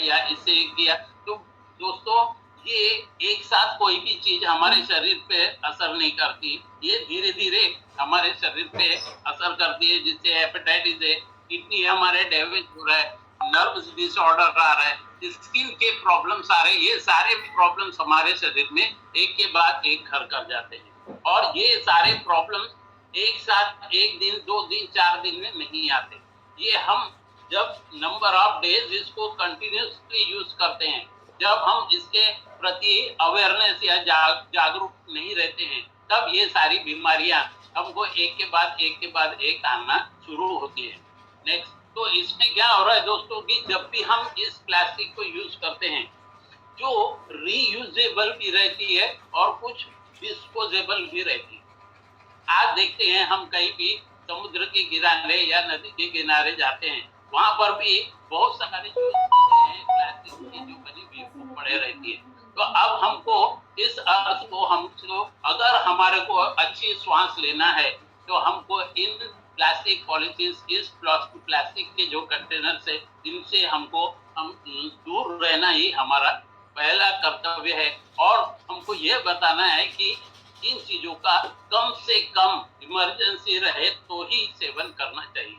किया, इससे किया। तो दोस्तों ये एक साथ कोई भी चीज हमारे शरीर पे असर नहीं करती, ये धीरे धीरे हमारे शरीर पे असर करती है, जिससे हेपेटाइटिस है, किडनी हमारे डैमेज हो रहा है, नर्व्स डिसऑर्डर आ रहा है, स्किन के प्रॉब्लम्स आ रहे हैं। ये सारे प्रॉब्लम्स हमारे शरीर में एक के बाद एक घर कर जाते हैं, और ये सारे प्रॉब्लम्स एक साथ एक दिन, 2 दिन, 4 दिन में नहीं आते। ये हम जब नंबर ऑफ डेज इसको कंटिन्यूसली यूज करते हैं, जब हम इसके प्रति अवेयरनेस या जागरूक नहीं रहते हैं, तब ये सारी बीमारियां हमको एक के बाद एक आना शुरू होती है। नेक्स्ट, तो इसमें क्या हो रहा है दोस्तों कि जब भी हम इस प्लास्टिक को यूज करते हैं, जो रीयूजेबल भी रहती है और कुछ डिस्पोजेबल भी रहती है। आज देखते हैं हम कहीं भी समुद्र के किनारे या नदी के किनारे जाते हैं, वहां पर भी बहुत सारी चीजें हैं प्लास्टिक की जो बनी हुई वो पड़े रहती है। तो अब हमको इस अर्थ को हमको अगर हमारे को अच्छी श्वास लेना है, तो हमको इन प्लास्टिक पॉलिथीन, इस प्लास्टिक के जो कंटेनर है, इनसे हमको हम दूर रहना ही हमारा पहला कर्तव्य है। और हमको ये बताना है कि इन चीजों का कम से कम इमरजेंसी रहे तो ही सेवन करना चाहिए।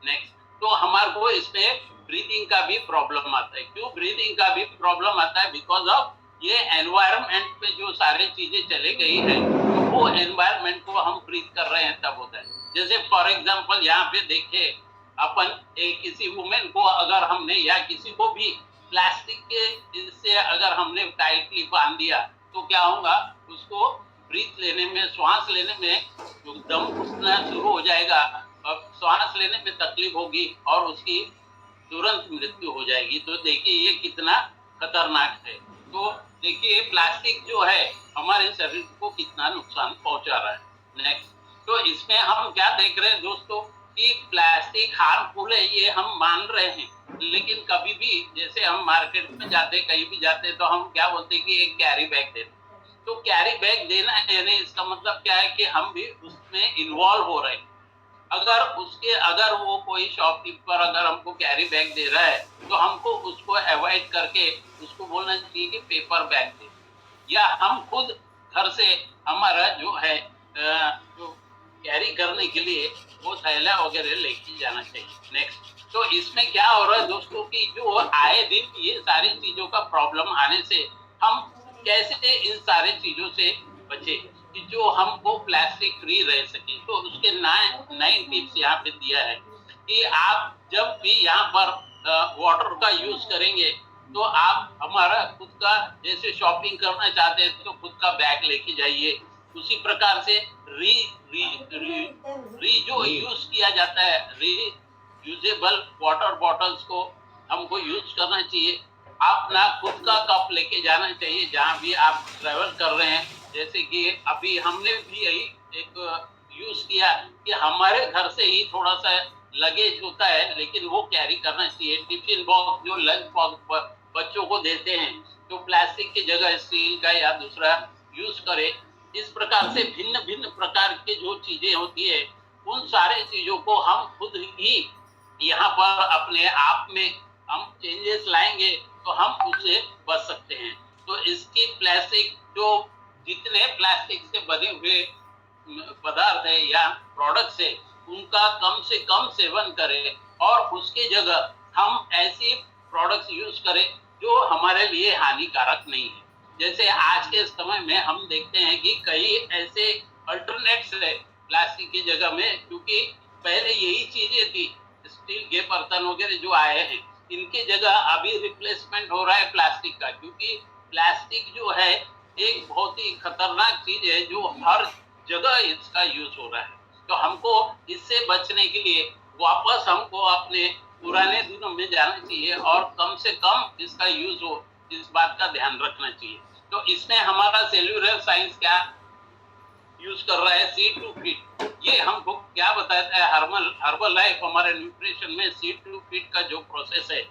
नेक्स्ट, तो हमारे को इसमें ब्रीदिंग का भी प्रॉब्लम आता है। क्यों ब्रीदिंग का भी प्रॉब्लम आता है? बिकॉज ऑफ ये एनवायरनमेंट पे जो सारी चीजें चले गई है, तो वो एनवायरनमेंट को हम ब्रीथ कर रहे हैं तब होता है। जैसे फॉर एग्जांपल यहाँ पे देखिए, अपन किसी वुमेन को अगर हमने या किसी को भी प्लास्टिक के इससे अगर हमने टाइटली बांध दिया, तो क्या होगा, उसको ब्रीथ लेने में, श्वास लेने में दम घुसना शुरू हो जाएगा, और श्वास लेने में तकलीफ होगी और उसकी तुरंत मृत्यु हो जाएगी। तो देखिए ये कितना खतरनाक है। तो देखिए प्लास्टिक जो है हमारे शरीर को कितना नुकसान पहुंचा रहा है। नेक्स्ट, तो इसमें हम क्या देख रहे हैं दोस्तों कि प्लास्टिक हार्मफुल है, ये हम मान रहे हैं, लेकिन कभी भी जैसे हम मार्केट में जाते, कहीं भी जाते, तो हम क्या बोलते हैं कि एक कैरी बैग देते। तो कैरी बैग देना है नहीं, इसका मतलब क्या है कि हम भी उसमें इन्वॉल्व हो रहे हैं। अगर वो कोई शॉपकीपर अगर हमको कैरी बैग दे रहा है, तो हमको उसको अवॉइड करके उसको बोलना चाहिए कि पेपर बैग दे, या हम खुद घर से हमारा जो है जो कैरी करने के लिए वो थैला वगैरह लेके जाना चाहिए। नेक्स्ट, तो इसमें क्या हो रहा है दोस्तों कि जो आए दिन ये सारी चीजों का प्रॉब्लम आने से हम कैसे इन सारे चीजों से बचे कि जो हमको प्लास्टिक फ्री रह सके। तो उसके 9 टिप्स यहाँ पे दिया है कि आप जब भी यहाँ पर वाटर का यूज करेंगे, तो आप हमारा खुद का, जैसे शॉपिंग करना चाहते हैं तो खुद का बैग लेके जाइए। उसी प्रकार से जो यूज किया जाता है, रीयूजेबल वाटर बॉटल्स को हमको यूज करना चाहिए। अपना खुद का कप लेके जाना चाहिए जहाँ भी आप ट्रेवल कर रहे हैं। जैसे कि अभी हमने भी यही एक यूज किया कि हमारे घर से ही थोड़ा सा लगेज होता है, लेकिन वो कैरी करना चाहिए। टिफिन बॉक्स, जो लंच बॉक्स बच्चों को देते हैं, तो प्लास्टिक की जगह स्टील का या दूसरा यूज करें। इस प्रकार से भिन्न भिन्न प्रकार की जो चीजें होती है, उन सारे चीजों को हम खुद ही यहाँ पर अपने आप में हम चेंजेस लाएंगे, तो हम उससे बच सकते हैं। तो इसकी प्लास्टिक, जो जितने प्लास्टिक से बने हुए पदार्थ है या प्रोडक्ट्स है, उनका कम से कम सेवन करें, और उसके जगह हम ऐसी प्रोडक्ट्स यूज करें जो हमारे लिए हानिकारक नहीं है। जैसे आज के समय में हम देखते हैं कि कई ऐसे अल्टरनेट्स है प्लास्टिक की जगह में, क्योंकि पहले यही चीजें थी, स्टील के बर्तन वगैरह जो आए हैं, इनके जगह अभी रिप्लेसमेंट हो रहा है प्लास्टिक का। क्योंकि प्लास्टिक जो है एक बहुत ही खतरनाक चीज है, जो हर जगह इसका यूज हो रहा है। तो हमको इससे बचने के लिए वापस हमको अपने पुराने दिनों में जाना चाहिए, और कम से कम इसका यूज हो, इस बात का ध्यान रखना चाहिए। तो इसमें हमारा सेल्यूलर साइंस क्या यूज कर रहा है, सीड टू फीड। ये हमको क्या बताता है, हर्बल लाइफ हमारे न्यूट्रिशन में सीड टू फीड का जो प्रोसेस है,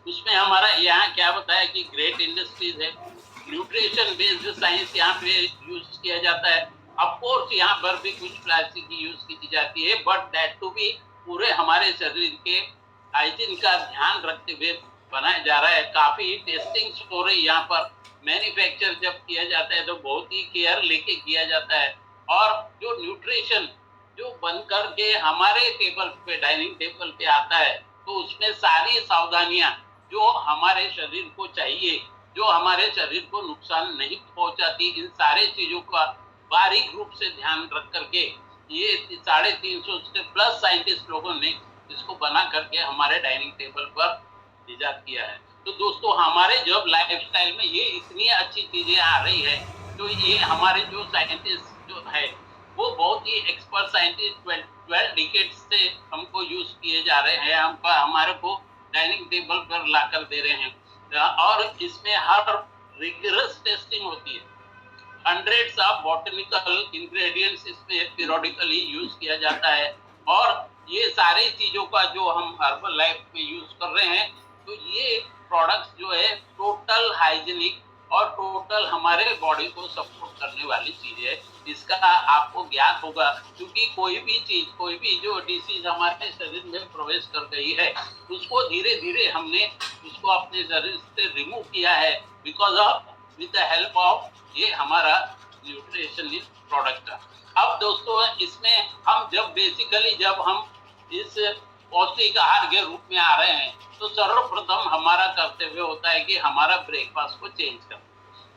उसमें हमारा यहाँ क्या बताया कि ग्रेट इंडस्ट्रीज है, न्यूट्रिशन बेस्ड साइंस यहाँ पे यूज किया जाता है। ऑफ कोर्स यहाँ पर भी कुछ प्लास्टिक की यूज की जाती है, बट दैट टू भी पूरे हमारे शरीर के हाइजीन का ध्यान रखते हुए बनाया जा रहा है, काफी टेस्टिंग हो रही है। यहाँ पर मैन्युफैक्चर जब किया जाता है तो बहुत ही केयर लेके किया जाता है, और जो न्यूट्रिशन जो बन करके हमारे टेबल पे, डाइनिंग टेबल पे आता है, तो उसमें सारी सावधानियां जो हमारे शरीर को चाहिए, जो हमारे शरीर को नुकसान नहीं पहुंचाती, इन सारे चीजों का बारीक रूप से ध्यान रख करके ये 350 से प्लस साइंटिस्ट लोगों ने इसको बना करके हमारे डाइनिंग टेबल पर इजाद किया है। तो दोस्तों, हमारे जब लाइफस्टाइल में ये इतनी अच्छी चीजें आ रही है, तो ये हमारे जो साइंटिस्ट जो है वो बहुत ही एक्सपर्ट साइंटिस्ट 12 डिकेड से हमको यूज किए जा रहे हैं, हमारे को डाइनिंग टेबल पर लाकर दे रहे हैं। और इसमें हर रिगरस टेस्टिंग होती है, हंड्रेड्स ऑफ बॉटनिकल इंग्रेडिएंट्स इसमें पीरियोडिकली यूज किया जाता है, और ये सारी चीजों का जो हम हर्बल लाइफ में यूज कर रहे हैं, तो ये प्रोडक्ट्स जो है टोटल हाइजीनिक और टोटल हमारे बॉडी को सपोर्ट करने वाली चीज है। इसका आपको ज्ञात होगा, क्योंकि कोई भी चीज, कोई भी जो डिसीज हमारे शरीर में प्रवेश कर गई है, उसको धीरे धीरे हमने उसको अपने शरीर से रिमूव किया है, because of with the help of ये हमारा न्यूट्रिशनल प्रोडक्ट है। अब दोस्तों, इसमें हम जब हम इस पौष्टिक आहार के रूप में आ रहे हैं, तो सर्वप्रथम हमारा कर्तव्य होता है कि हमारा ब्रेकफास्ट को चेंज करना,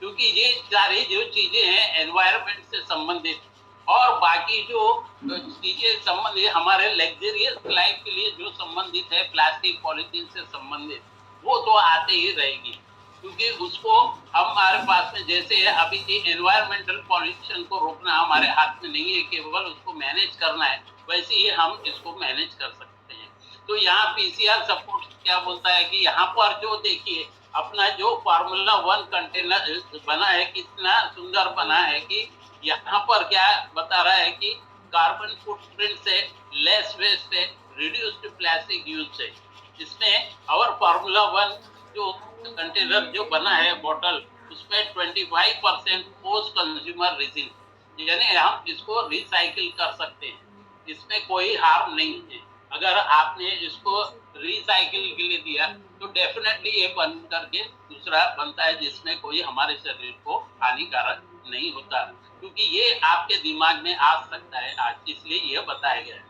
क्योंकि ये सारी जो चीजें हैं एनवायरनमेंट से संबंधित और बाकी जो चीजें संबंधित हमारे लग्जरियस लाइफ के लिए जो संबंधित है, प्लास्टिक पॉलिथीन से संबंधित, वो तो आते ही रहेगी, क्योंकि उसको हमारे पास में जैसे अभी एनवायरमेंटल पॉल्यूशन को रोकना हमारे हाथ में नहीं है, केवल उसको मैनेज करना है, वैसे ही हम इसको मैनेज कर सकते हैं। तो यहाँ पीसीआर सपोर्ट क्या बोलता है कि यहाँ पर जो देखिए अपना जो फार्मूला 1 कंटेनर बना है, कितना सुंदर बना है कि यहाँ पर क्या बता रहा है कि कार्बन फुटप्रिंट से, लेस वेस्ट से, रिड्यूस्ड प्लास्टिक यूज से, इसमें और फार्मूला 1 जो कंटेनर जो बना है बॉटल, उसमें 25% पोस्ट कंज्यूमर रेजिन, यानी हम इसको रिसाइकिल कर सकते हैं, इसमें कोई हार्म नहीं है। अगर आपने इसको रिसाइकिल के लिए दिया तो डेफिनेटली ये बन करके दूसरा बनता है, जिसमें कोई हमारे शरीर को हानिकारक नहीं होता, क्योंकि ये आपके दिमाग में आ सकता है आज, इसलिए ये बताया गया है।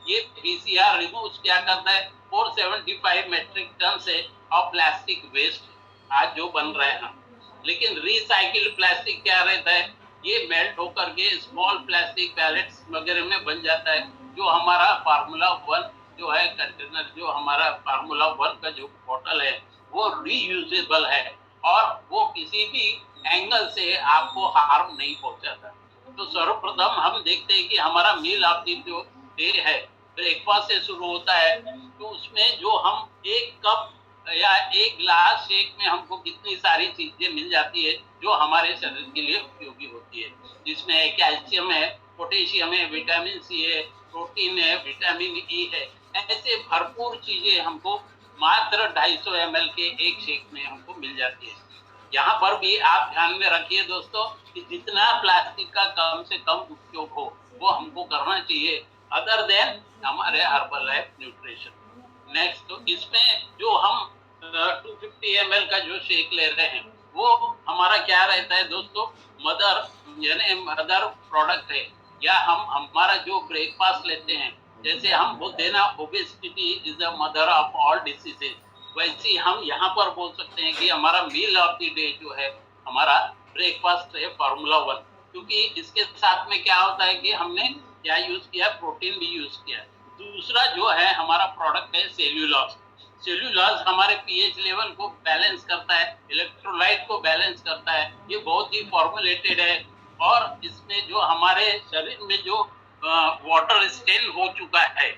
ये पीसीआर रिमूव क्या करता है, 475 मेट्रिक टन से और प्लास्टिक वेस्ट आज जो बन रहे हैं। लेकिन रिसाइकिल प्लास्टिक क्या रहता है, ये मेल्ट होकर के स्मॉल प्लास्टिक पैलेट्स वगैरह में बन जाता है। जो हमारा फार्मूला 1 जो है कंटेनर, जो हमारा फार्मूला 1 का जो बॉटल है, वो रीयूजेबल है और वो किसी भी एंगल से आपको हार्म नहीं पहुंचाता। तो सर्वप्रथम हम देखते हैं कि हमारा मील ऑफ द जो डे है ब्रेकफास्ट से शुरू होता है, तो उसमें जो हम एक कप या एक ग्लास शेक में हमको कितनी सारी चीजें मिल जाती है जो हमारे शरीर के लिए उपयोगी होती है, जिसमें कैल्शियम है, पोटेशियम है, विटामिन सी है, प्रोटीन है, विटामिन ई है, ऐसे भरपूर चीजें हमको मात्र 250 ml के एक शेक में हमको मिल जाती है। यहाँ पर भी आप ध्यान में रखिए दोस्तों कि जितना प्लास्टिक का कम से कम उपयोग हो वो हमको करना चाहिए, अदर देन हमारे हर्बल लाइफ न्यूट्रिशन। नेक्स्ट, तो इसमें जो हम 250 ml का जो शेक ले रहे हैं वो हमारा क्या रहता है दोस्तों, मदर यानी मदर प्रोडक्ट है, या हम हमारा जो ब्रेकफास्ट लेते हैं, जैसे हम बोलते हैं ना obesity is the mother of all diseases, वैसे हम यहाँ पर बोल सकते हैं कि हमारा मील ऑफ द डे जो है हमारा ब्रेकफास्ट है फार्मूला 1, क्योंकि इसके साथ में क्या होता है कि हमने क्या यूज किया, प्रोटीन भी यूज किया। दूसरा जो है हमारा प्रोडक्ट है सेल्यूलोज। सेल्यूलोज हमारे पीएच लेवल को बैलेंस करता है, इलेक्ट्रोलाइट को बैलेंस करता है, ये बहुत ही फॉर्मुलेटेड है, और इसमें जो हमारे शरीर में जो वाटर स्टेन हो चुका है